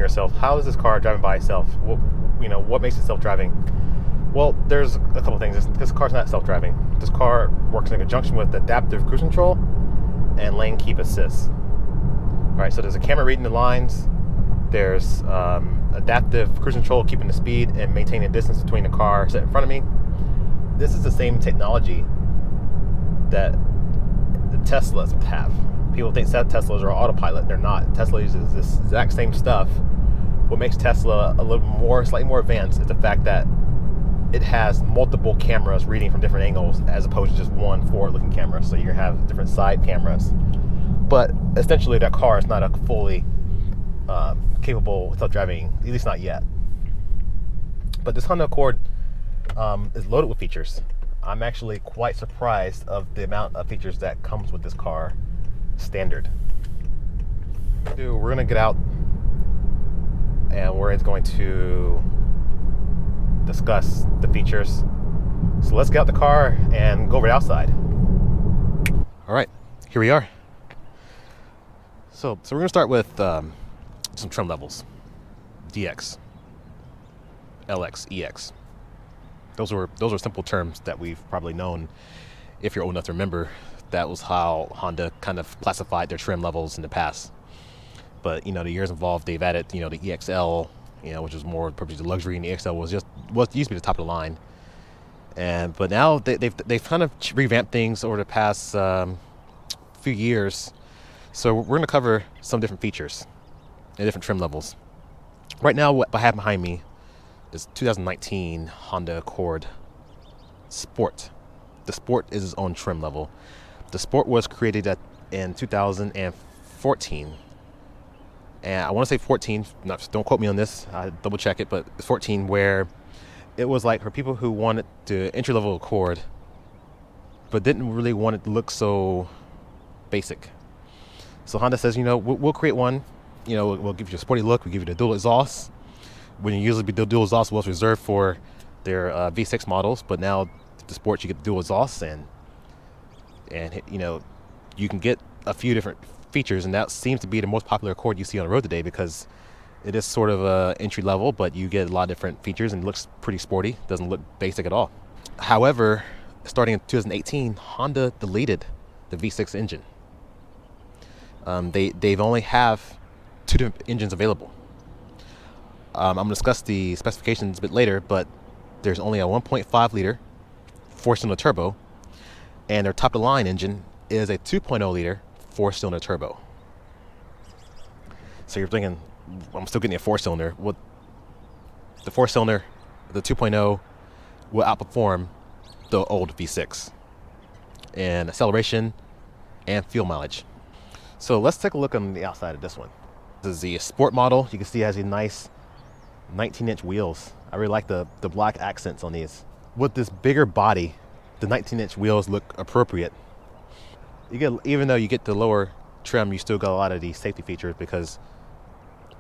yourself, how is this car driving by itself? What makes it self-driving? Well, there's a couple things. This car's not self-driving. This car works in conjunction with adaptive cruise control and lane keep assist. All right, so there's a camera reading the lines. There's adaptive cruise control keeping the speed and maintaining distance between the car set in front of me. This is the same technology that the Teslas have. People think Teslas are autopilot. They're not. Tesla uses this exact same stuff. What makes Tesla slightly more advanced is the fact that it has multiple cameras reading from different angles as opposed to just one forward-looking camera. So you have different side cameras. But essentially, that car is not a fully capable self-driving, at least not yet. But this Honda Accord is loaded with features. I'm actually quite surprised of the amount of features that comes with this car standard. We're going to get out and we're going to discuss the features. So let's get out the car and go over outside. All right, here we are. So we're going to start with some trim levels. DX, LX, EX. Those are simple terms that we've probably known. If you're old enough to remember, that was how Honda kind of classified their trim levels in the past. But the years involved, they've added the EXL, which was more purposely the luxury, and the EXL was used to be the top of the line. But now they've kind of revamped things over the past few years. So we're going to cover some different features and different trim levels. Right now, what I have behind me is 2019 Honda Accord Sport. The Sport is its own trim level. The Sport was created in 2014. And I want to say 14, don't quote me on this, I double check it, but it's 14, where it was like for people who wanted the entry-level Accord, but didn't really want it to look so basic. So Honda says, we'll create one, we'll give you a sporty look, we'll give you the dual exhaust. When usually the dual exhaust was reserved for their V6 models, but now the Sport, you get the dual exhaust, and you can get a few different features, and that seems to be the most popular Accord you see on the road today, because it is sort of entry level, but you get a lot of different features and it looks pretty sporty. Doesn't look basic at all. However, starting in 2018, Honda deleted the V6 engine. They've only have two different engines available. I'm going to discuss the specifications a bit later, but there's only a 1.5 liter 4-cylinder turbo, and their top of the line engine is a 2.0 liter 4-cylinder turbo. So you're thinking, I'm still getting a 4-cylinder. Well, the 4-cylinder, the 2.0, will outperform the old V6 in acceleration and fuel mileage. So let's take a look on the outside of this one. This is the Sport model. You can see it has a nice 19-inch wheels. I really like the black accents on these. With this bigger body, the 19-inch wheels look appropriate. Even though you get the lower trim, you still got a lot of these safety features, because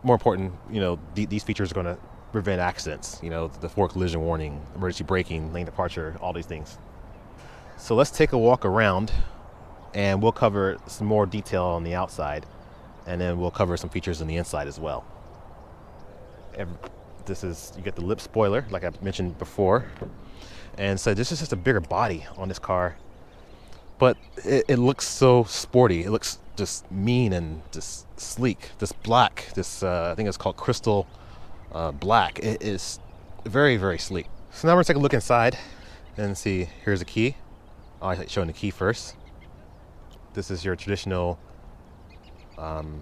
more important, these features are going to prevent accidents. The forward collision warning, emergency braking, lane departure, all these things. So let's take a walk around, and we'll cover some more detail on the outside, and then we'll cover some features on the inside as well. You get the lip spoiler, like I mentioned before, and so this is just a bigger body on this car. But it looks so sporty. It looks just mean and just sleek. This black, I think it's called crystal black. It is very, very sleek. So now we're going to take a look inside and see. Here's a key. I'm showing the key first. This is your traditional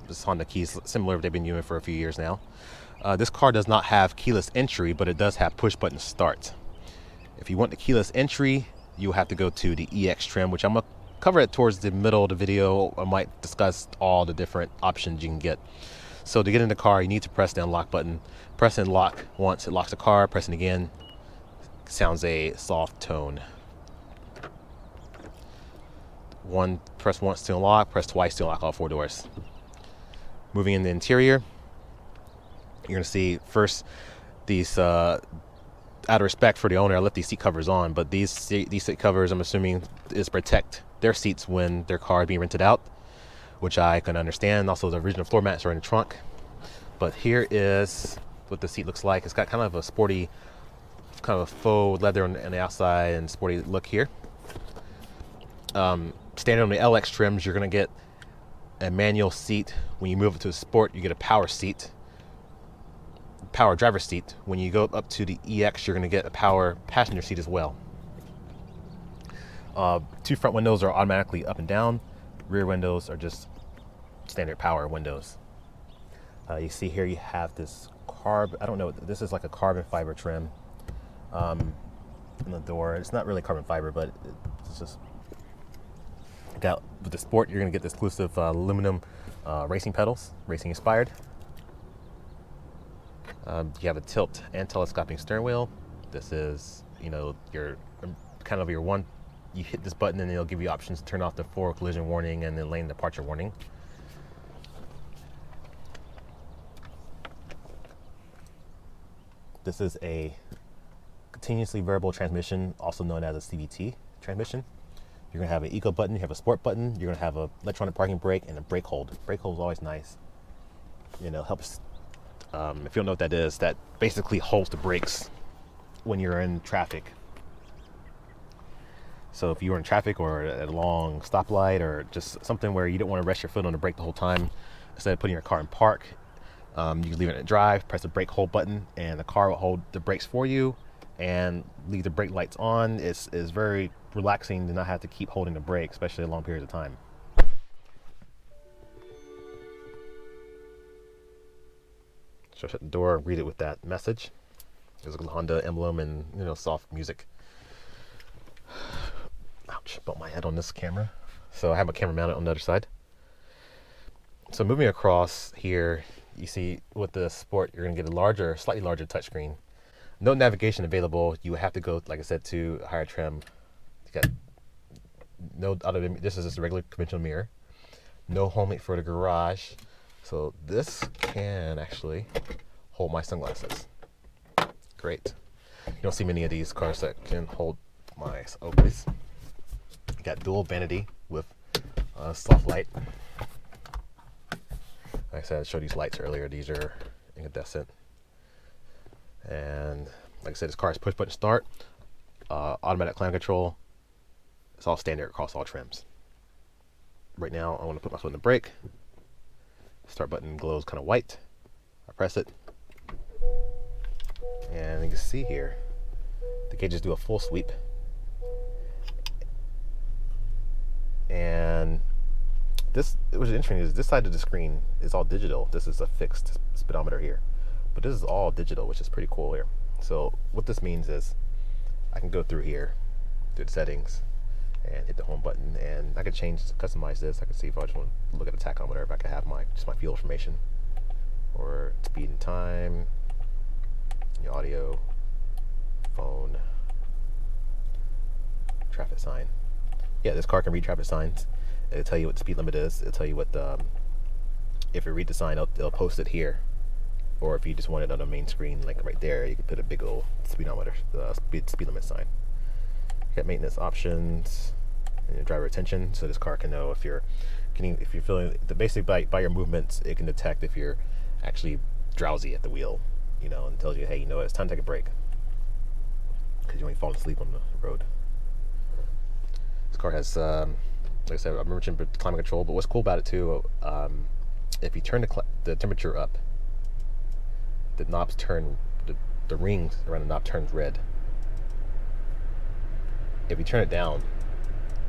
this Honda keys, similar. They've been using for a few years now. This car does not have keyless entry, but it does have push button start. If you want the keyless entry, you'll have to go to the EX trim, which I'm going to cover it towards the middle of the video. I might discuss all the different options you can get. So to get in the car, you need to press the unlock button. Press and lock once, it locks the car. Pressing again sounds a soft tone. Press once to unlock, press twice to unlock all 4 doors. Moving in the interior, you're going to see first these out of respect for the owner, I left these seat covers on, but these seat covers, I'm assuming, is protect their seats when their car is being rented out, which I can understand. Also, the original floor mats are in the trunk. But here is what the seat looks like. It's got kind of a sporty, kind of a faux leather on the outside and sporty look here. Standard on the LX trims, you're going to get a manual seat. When you move it to a sport, you get a power seat, power driver seat. When you go up to the EX, you're going to get a power passenger seat as well. 2 front windows are automatically up and down. Rear windows are just standard power windows. You see here you have this I don't know, this is like a carbon fiber trim in the door. It's not really carbon fiber, but it's just got, with the Sport, you're going to get the exclusive aluminum racing pedals, racing inspired. You have a tilt and telescoping steering wheel. This is, you know, your kind of your one. You hit this button and it'll give you options to turn off the forward collision warning and the lane departure warning. This is a continuously variable transmission, also known as a CVT transmission. You're going to have an eco button, you have a sport button, you're going to have an electronic parking brake and a brake hold. Brake hold is always nice. You know, helps, if you don't know what that is, that basically holds the brakes when you're in traffic. So if you were in traffic or at a long stoplight or just something where you don't want to rest your foot on the brake the whole time, instead of putting your car in park, you can leave it in drive, press the brake hold button, and the car will hold the brakes for you and leave the brake lights on. It's very relaxing to not have to keep holding the brake, especially long periods of time. So shut the door and read it with that message. There's a Honda emblem and, you know, soft music. Ouch, bumped my head on this camera. So I have my camera mounted on the other side. So moving across here, you see with the Sport, you're going to get a larger, slightly larger touchscreen. No navigation available. You have to go, like I said, to higher trim. You got no other. This is just a regular conventional mirror. No home link for the garage. So this can actually hold my sunglasses. Great. You don't see many of these cars that can hold my Oakleys. Got dual vanity with soft light. Like I said, I showed these lights earlier. These are incandescent. And like I said, this car is push button start, automatic climate control. It's all standard across all trims. Right now, I want to put my foot in the brake. Start button glows kind of white. I press it. And you can see here, the gauges do a full sweep. And this, what's interesting is this side of the screen is all digital. This is a fixed speedometer here, but this is all digital, which is pretty cool here. So what this means is I can go through here, do the settings, and hit the home button, and I can customize this. I can see if I just want to look at the tachometer, if I can have just my fuel information, or speed and time, the audio, phone, traffic sign. Yeah, this car can read traffic signs. It'll tell you what the speed limit is. It'll tell you what if you read the sign, it'll post it here. Or if you just want it on the main screen, like right there, you can put a big old speedometer, speed limit sign. You got maintenance options and driver attention, so this car can know if you're feeling by your movements, it can detect if you're actually drowsy at the wheel, you know, and tells you, hey, you know what, it's time to take a break because you ain't falling asleep on the road. This car has, like I said, I mentioned climate control, but what's cool about it too, if you turn the temperature up, the knobs turn, the rings around the knob turns red. If you turn it down,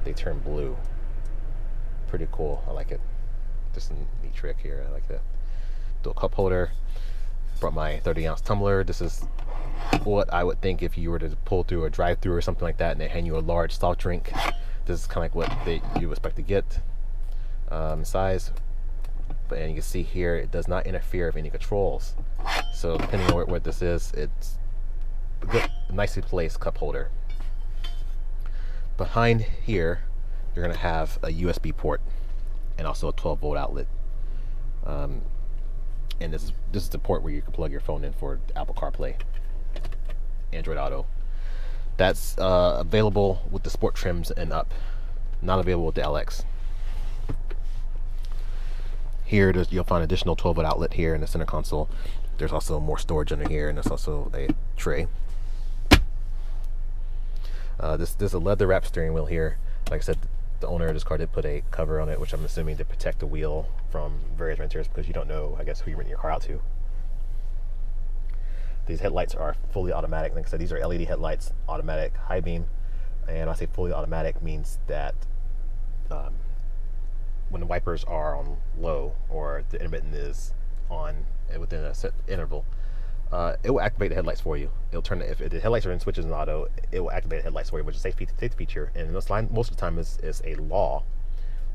they turn blue. Pretty cool. I like it. Just a neat trick here. I like that. Dual cup holder. Brought my 30-ounce tumbler. This is what I would think if you were to pull through a drive-through or something like that, and they hand you a large soft drink. This is kind of like what you expect to get. Size. And you can see here, it does not interfere with any controls. So depending on what this is, it's a good, nicely placed cup holder. Behind here, you're going to have a USB port and also a 12-volt outlet. And this is the port where you can plug your phone in for Apple CarPlay, Android Auto. That's available with the Sport trims and up, not available with the LX. Here, you'll find additional 12-volt outlet here in the center console. There's also more storage under here, and there's also a tray. This is a leather wrap steering wheel here. Like I said, the owner of this car did put a cover on it, which I'm assuming to protect the wheel from various renters, because you don't know, I guess, who you're renting your car out to. These headlights are fully automatic. Like I said, these are LED headlights, automatic high beam. And when I say fully automatic, means that when the wipers are on low or the intermittent is on within a set interval, it will activate the headlights for you. It'll turn if the headlights are in switches in auto, it will activate the headlights for you, which is a safety feature. And this line, most of the time, is a law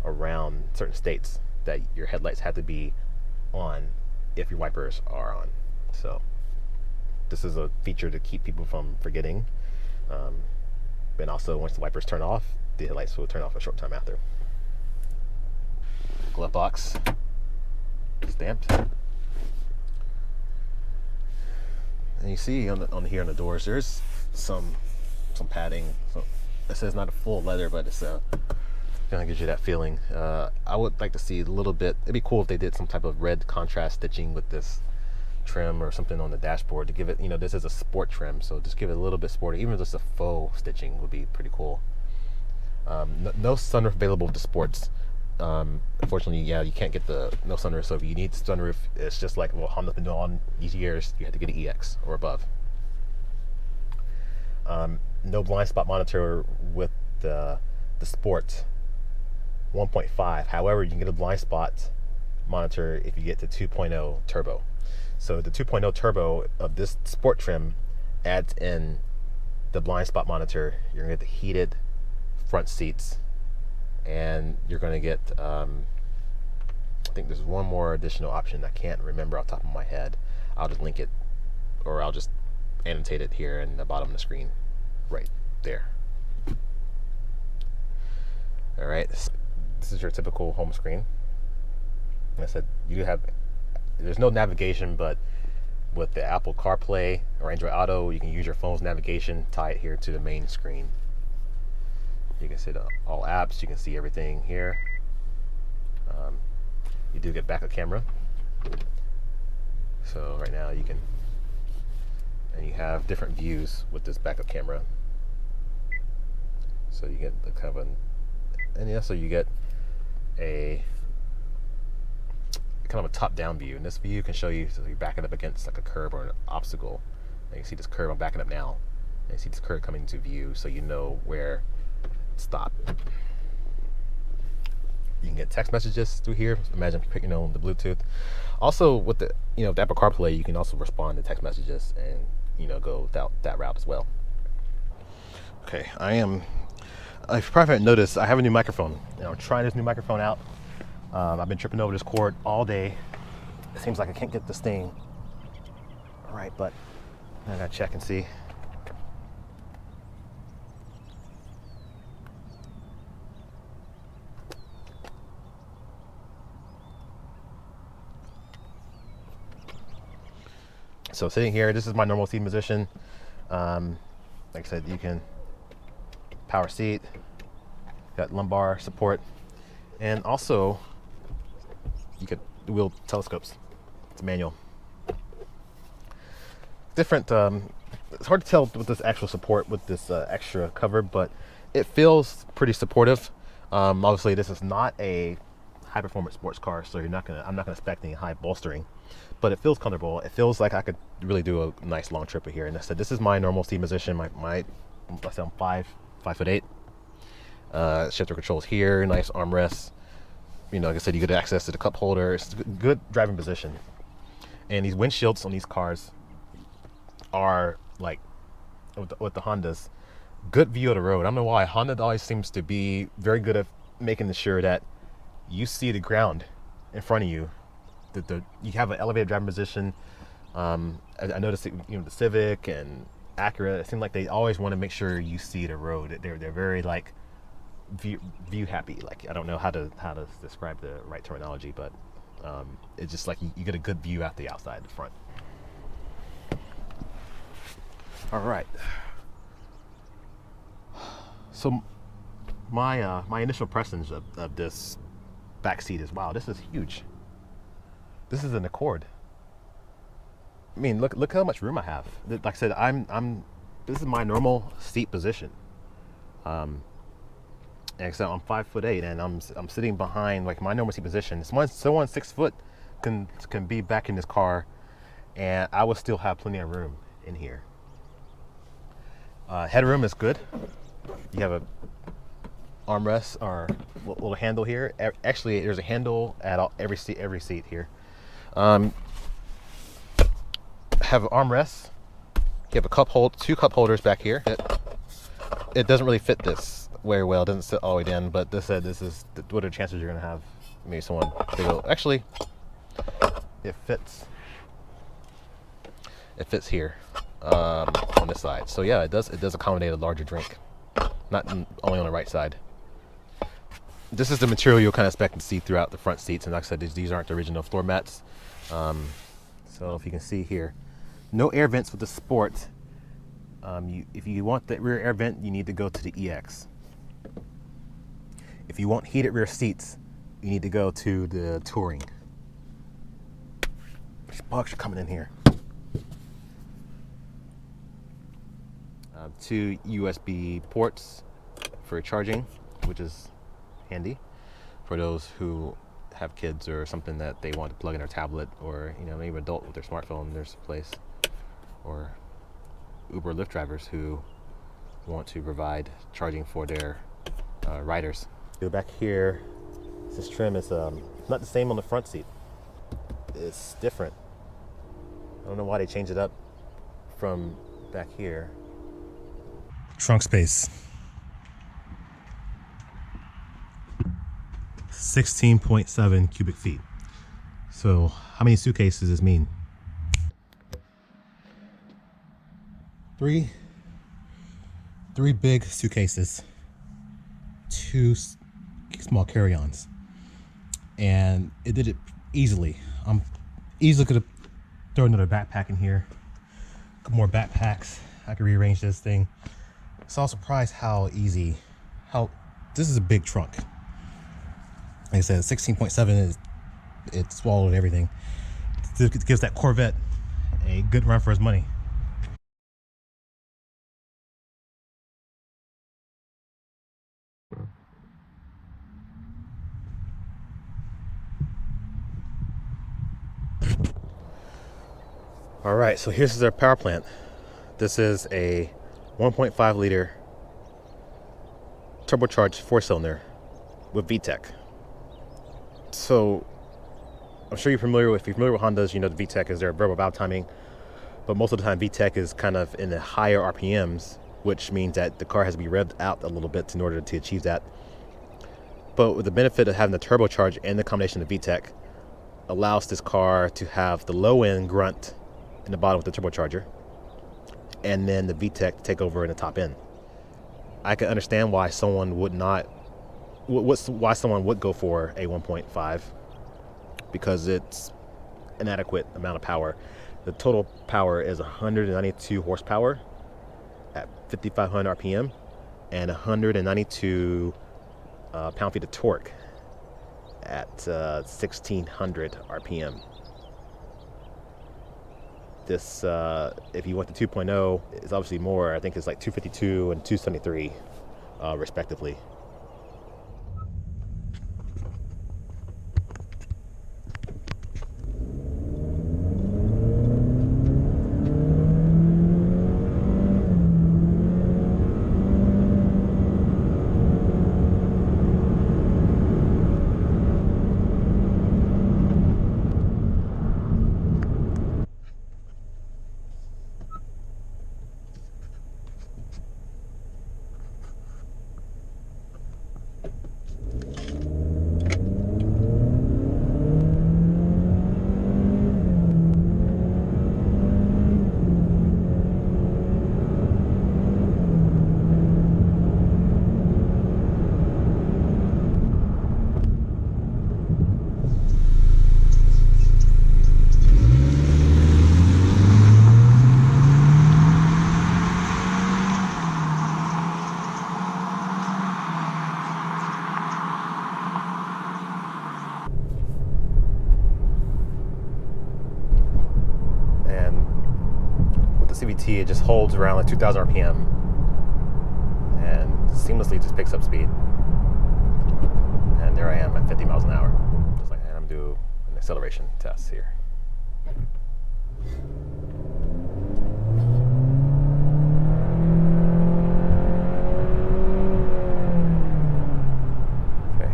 around certain states that your headlights have to be on if your wipers are on. So this is a feature to keep people from forgetting. And also, once the wipers turn off, the headlights will turn off a short time after. Glove box, stamped. And you see on here on the doors, there's some padding. So it says not a full leather, but it's kind of gives you that feeling. I would like to see a little bit. It'd be cool if they did some type of red contrast stitching with this trim or something on the dashboard to give it, this is a sport trim, so just give it a little bit sporty. Even just a faux stitching would be pretty cool. No sunroof available with the sports. Unfortunately, yeah, you can't get the no sunroof. So if you need sunroof, it's just like Honda's been doing all these years. You have to get an EX or above. No blind spot monitor with the Sport 1.5. However, you can get a blind spot monitor if you get to 2.0 turbo. So the 2.0 turbo of this Sport trim adds in the blind spot monitor. You're gonna get the heated front seats, and you're gonna get I think there's one more additional option I can't remember off the top of my head. I'll just link it, or I'll just annotate it here in the bottom of the screen right there. All right, this is your typical home screen. Like I said, there's no navigation, but with the Apple CarPlay or Android Auto, you can use your phone's navigation, tie it here to the main screen. You can see all apps, you can see everything here. You do get backup camera. So right now you have different views with this backup camera. So you get the kind of so you get a kind of a top-down view, and this view can show you, so you're backing up against like a curb or an obstacle. And you see this curb, I'm backing up now, and you see this curb coming into view, so you know where to stop. You can get text messages through here. Imagine picking on the Bluetooth. Also, with the the Apple CarPlay, you can also respond to text messages and go that route as well. Okay, if you probably haven't noticed, I have a new microphone. I'm trying this new microphone out. I've been tripping over this cord all day. It seems like I can't get this thing right, but I gotta check and see. So sitting here, this is my normal seating position. Like I said, you can power seat, got lumbar support, and also you get the wheel telescopes. It's manual. Different. It's hard to tell with this actual support with this extra cover, but it feels pretty supportive. Obviously, this is not a high-performance sports car, so I'm not gonna expect any high bolstering, but it feels comfortable. It feels like I could really do a nice long trip here. And I said, this is my normal seat position. I'm 5'8". Shifter controls here, nice armrests. Like I said, you get access to the cup holder. It's a good driving position. And these windshields on these cars are like, with the Hondas, good view of the road. I don't know why. Honda always seems to be very good at making sure that you see the ground in front of you. You have an elevated driving position. I noticed that, the Civic and Acura, it seems like they always want to make sure you see the road. They're very like view happy. Like, I don't know how to describe the right terminology, but it's just like you get a good view out the outside, the front. All right. So my initial impressions of this back seat is, wow, this is huge. This is an Accord. I mean, look how much room I have. Like I said, I'm this is my normal seat position. And so I'm 5'8", and I'm sitting behind like my normal seat position. Someone 6 foot can be back in this car, and I will still have plenty of room in here. Headroom is good. You have a armrest or little handle here. Actually, there's a handle at every seat here. Have an armrest. You have two cup holders back here. It doesn't really fit this very well. It doesn't sit all the way in, but this is what are the chances you're gonna have maybe someone big old. Actually, it fits. It fits here on this side. So yeah, it does accommodate a larger drink, not only on the right side. This is the material you'll kind of expect to see throughout the front seats, and like I said, these aren't the original floor mats. So if you can see here, no air vents with the Sport. If you want the rear air vent, you need to go to the EX. If you want heated rear seats, you need to go to the Touring. These bugs are coming in here. 2 USB ports for charging, which is handy for those who have kids or something that they want to plug in their tablet, or maybe an adult with their smartphone in their place, or Uber or Lyft drivers who want to provide charging for their riders. Go back here. This trim is not the same on the front seat. It's different. I don't know why they changed it up from back here. Trunk space. 16.7 cubic feet. So how many suitcases does this mean? Three big suitcases, 2 small carry-ons, and it did it easily. Easily could have thrown another backpack in here. A couple more backpacks. I could rearrange this thing. So I was surprised how this is a big trunk. Like I said, 16.7 it swallowed everything. It gives that Corvette a good run for its money. All right, so here's their power plant. This is a 1.5 liter turbocharged 4-cylinder with VTEC. So I'm sure if you're familiar with Hondas, the VTEC is their variable valve timing, but most of the time VTEC is kind of in the higher RPMs, which means that the car has to be revved out a little bit in order to achieve that. But with the benefit of having the turbocharge and the combination of VTEC allows this car to have the low end grunt in the bottom with the turbocharger, and then the VTEC to take over in the top end. I can understand why someone would go for a 1.5, because it's an adequate amount of power. The total power is 192 horsepower at 5,500 RPM and 192 pound-feet of torque at 1,600 RPM. This, if you want the 2.0, it's obviously more. I think it's like 252 and 273, respectively. DOT, it just holds around like 2,000 RPM and seamlessly just picks up speed. And there I am at 50 miles an hour. Just like that. I'm doing an acceleration test here. Okay.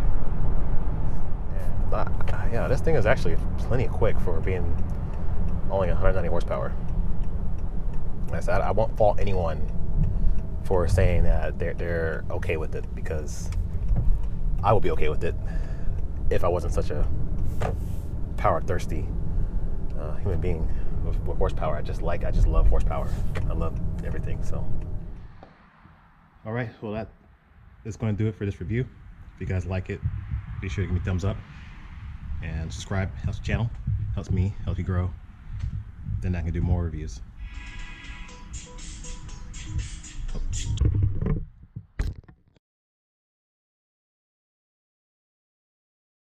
And yeah, this thing is actually plenty quick for being only 190 horsepower. Like I said, I won't fault anyone for saying that they're okay with it, because I would be okay with it if I wasn't such a power thirsty human being with horsepower. I just love horsepower. I love everything. So, all right, well, that is going to do it for this review. If you guys like it, be sure to give me a thumbs up and subscribe. Helps the channel, helps me, helps you grow. Then I can do more reviews. Oh.